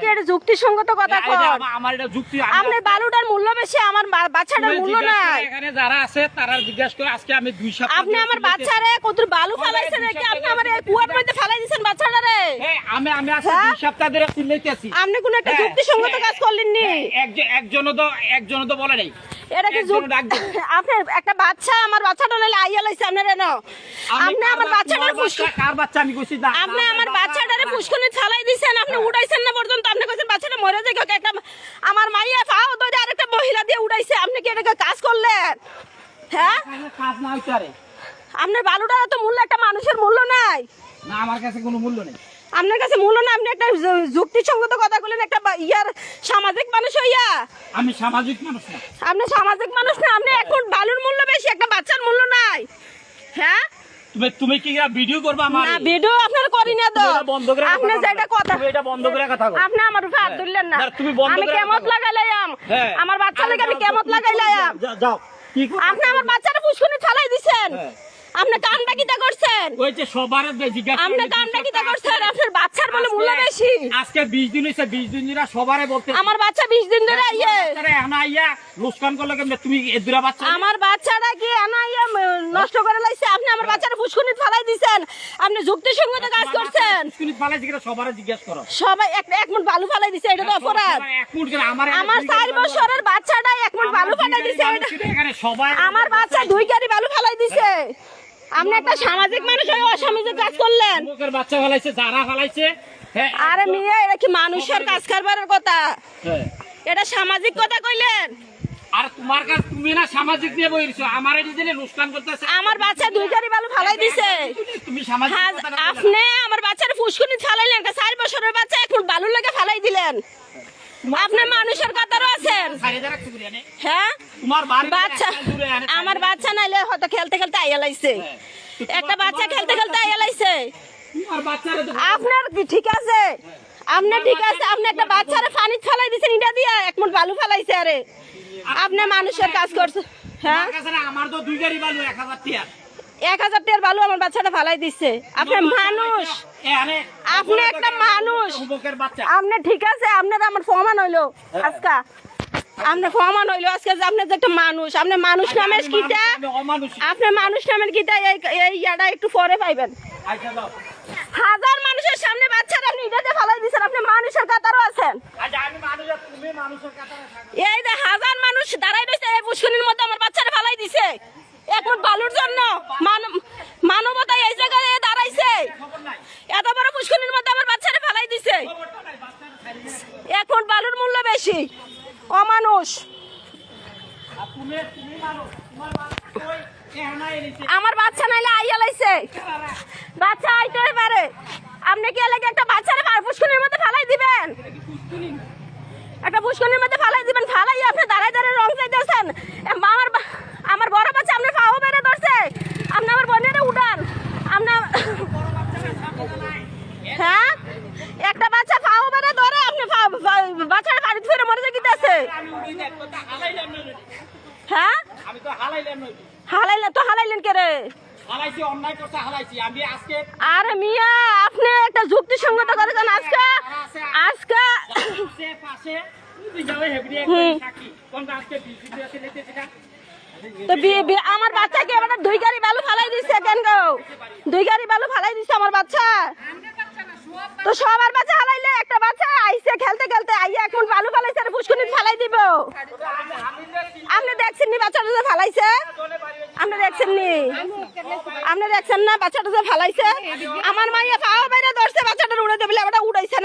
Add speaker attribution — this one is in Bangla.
Speaker 1: কি এটা যুক্তিসঙ্গত কথা কর?
Speaker 2: আমার এটা যুক্তি।
Speaker 1: আপনি বালুটার মূল্য বেশি, আমার বাচ্চাটার মূল্য নাই।
Speaker 2: এখানে যারা আছে তারা জিজ্ঞাসা করে আজকে আমি 2 সপ্তাহ
Speaker 1: আপনি আমার বাচ্চারে কত বালু ফেলাইছেন নাকি? আপনি আমার এই কুয়ার মধ্যে ফেলাই দিয়েছেন বাচ্চাটারে।
Speaker 2: আমি আজকে 2 সপ্তাহ ধরে চিল্লাইতেছি।
Speaker 1: আপনি কোন একটা যুক্তিসঙ্গত কাজ করলেন নি?
Speaker 2: একজনও তো বলে নাই।
Speaker 1: এটা কি আপনার একটা বাচ্চা, আমার বাচ্চাটা লইলে আইয়া লাইছে আপনারা না? আপনি আমার বাচ্চাটার
Speaker 2: কার বাচ্চা আমি কইছি না।
Speaker 1: আপনি আমার বাচ্চাটারে ফুসকুনি ছালাই দিয়েছেন, আপনি উড়াইছেন না পর্যন্ত। আপনি কইছেন বাচ্চাটা মরে যায়, একটা আমার মাইয়া পাও ধরে আরেকটা মহিলা দিয়ে উড়াইছে। আপনি কি এটা কাজ করলেন? হ্যাঁ,
Speaker 2: কাজ না হইতারে।
Speaker 1: আপনার বালুটার তো মূল্য, একটা মানুষের মূল্য নাই।
Speaker 2: না, আমার কাছে কোনো মূল্য নেই।
Speaker 1: আপনার কাছে মূল্য না, আপনি একটা যুক্তিসঙ্গত কথা বলেন। একটা ইয়ার সামাজিক মানুষ হইয়া।
Speaker 2: আমি সামাজিক মানুষ না।
Speaker 1: আপনি সামাজিক মানুষ না, আপনি এখন বালুর মূল্য বেশি, একটা বাচ্চার মূল্য নাই। হ্যাঁ,
Speaker 2: তুমি কি ভিডিও করবা? আমার
Speaker 1: না, ভিডিও আপনার করি না তো।
Speaker 2: বন্ধ করে
Speaker 1: আপনি যেটা কথা,
Speaker 2: তুমি এটা বন্ধ করে কথা বলো।
Speaker 1: আপনি আমার উপর হাত দিলেন না।
Speaker 2: তুমি বন্ধ
Speaker 1: আমি
Speaker 2: করে
Speaker 1: কেমত লাগাইলাম, আমার বাচ্চা লাগে আমি কেমত লাগাইলাম।
Speaker 2: যাও। কি
Speaker 1: আপনি আমার বাচ্চাটা ফুসকুনি ছালাই দিছেন। আপনি কামটা কিটা করছেন?
Speaker 2: ওই যে সবার জিজ্ঞাসা
Speaker 1: আপনি কামটা কিটা করছেন? আপনার বাচ্চার বলে মূল্য বেশি।
Speaker 2: আজকে 20 দিন হইছে, 20 দিন ধরে সবারে বলতে
Speaker 1: আমার বাচ্চা 20 দিন ধরে আইয়ে
Speaker 2: এখানে আইয়া লুস্কান করলে কেমনে? তুমি এদুরা বাচ্চা,
Speaker 1: আমার বাচ্চাটা কি আনাইয়া নষ্ট করে লাইছে? আপনি আমার বাচ্চাটা ফুসকুনি ফালাই দিছেন। আপনি যুক্তিসঙ্গত কাজ করছেন।
Speaker 2: ফুসকুনি ফালাই দিকে সবারে জিজ্ঞাসা করো।
Speaker 1: সবাই এক মুঠ বালু ফালাই দিছে, এটা তো অপরাধ।
Speaker 2: এক মুঠ করে
Speaker 1: আমার 4 বছরের বাচ্চাটা এক মুঠ বালু ফালাই দিছে।
Speaker 2: এখানে সবাই
Speaker 1: আমার বাচ্চা 2 গাড়ি বালু ফালাই দিছে। আপনি একটা সামাজিক মানুষ হয়ে অসামাজিক কাজ করলেন।
Speaker 2: মুখের বাচ্চা ফেলাইছে, যারা ফেলাইছে।
Speaker 1: আরে মিয়া, এটা কি মানুষের কাজ করবার কথা? এটা সামাজিক কথা কইলেন।
Speaker 2: আর তোমার কাছে তুমি না সামাজিক নিয়ে বইছো, আমারে দিলে লুস্কান করতেছে।
Speaker 1: আমার বাচ্চা 2 গাড়ি বালু ফালাই দিছে।
Speaker 2: তুমি সামাজিক
Speaker 1: আপনি আমার বাচ্চার ফুসকুনি ছালাইলেন, 4 বছরের বাচ্চা এখন বালুর লাগা ফালাই দিলেন। আপনি মানুষের কাতারও আছেন। হ্যাঁ, বাচ্চা, আমার বাচ্চা নাইলে হয়তো খেলতে খেলতে আইয়া লাইছে। একটা বাচ্চা খেলতে খেলতে আইয়া লাইছে। আপনার কি ঠিক আছে? আপনার ঠিক আছে, আপনি একটা বাচ্চারে পানি ফালাই দিছেন, ইটা দিয়া এক মুঠ বালু ফালাইছে। আরে আপনি মানুষের কাজ করছেন। হ্যাঁ,
Speaker 2: আমার তো 2 গাড়ি বালু 1000 টাকা।
Speaker 1: 1000 টাকার বালু আমার বাচ্চাটা ফালাই দিচ্ছে। আপনি মানুষ, আপনি একটা মানুষ। আপনি ঠিক আছে, আপনার আমার প্রমাণ হইলো আজকে। আপনি প্রমাণ হইলো আজকে যে আপনি যে একটা মানুষ। আপনি মানুষ নামের কিটা, আপনি মানুষ নামের কিটা এই ইয়াটা একটু পরে পাইবেন। হাজার মানুষের সামনে বাচ্চারা আপনি ইটাতে ফালাই দিচ্ছেন। আপনি মানুষের কাতারও আছেন। এই যে হাজার মানুষ দাঁড়াই রয়েছে এই পুষ্করিণীর মধ্যে, আমার বাচ্চারা ফালাই দিছে এখন বালুর জন্য। মানবতা এই জায়গায় দাঁড়াইছে, এত বড় পুষ্করিণীর মধ্যে আমার বাচ্চারা ফালাই দিছে। এখন বালুর মূল্য বেশি, অমানুষ। আমার বাচ্চা নাইলে আইয়া লাইছে, বাচ্চা আইতেই পারে। আপনি কি এলাকা একটা বাচ্চারে পুষ্করিণীর মধ্যে ফালাই দিবেন? একটা পুষ্করিণীর মধ্যে ফালাই দিবেন? ফালাই আপনি দাঁড়ায় দাঁড়ায় রং চাইতেছেন। আমার বড় বাচ্চা আপনার পাও বেড়ে ধরছে, আপনি আমার বোনেরে উঠান। আপনার হ্যাঁ, একটা বাচ্চা পাও বেড়ে ধরে, আপনি বাচ্চারা বাড়িতে ফিরে মরে যেতেছে। হ্যাঁ, হালাইলেন তো, হালাইলেন কে রে? আরে মিয়া, আপনি একটা যুক্তিসঙ্গত করেছেন আজকে। আমার বাচ্চাকে এবার 2 গাড়ি বালু ফালাই দিচ্ছে কেন গো? 2 গাড়ি বালু ফালাই দিচ্ছে আমার বাচ্চা। তো সবার বাচ্চা হালাইলে, একটা বাচ্চা আইসে খেলতে খেলতে আইয়া এখন বালু ফালাইছে, আর পুষ্করিণী ফালাই দিব। আপনি দেখছেন নি বাচ্চাটা যে ফালাইছে? আপনি দেখছেন নি? আপনি দেখছেন না বাচ্চাটা যে ফালাইছে? আমার মাইয়া পাও বাইরে ধরছে, বাচ্চাটা উড়ে দেবে, উড়াইছে না।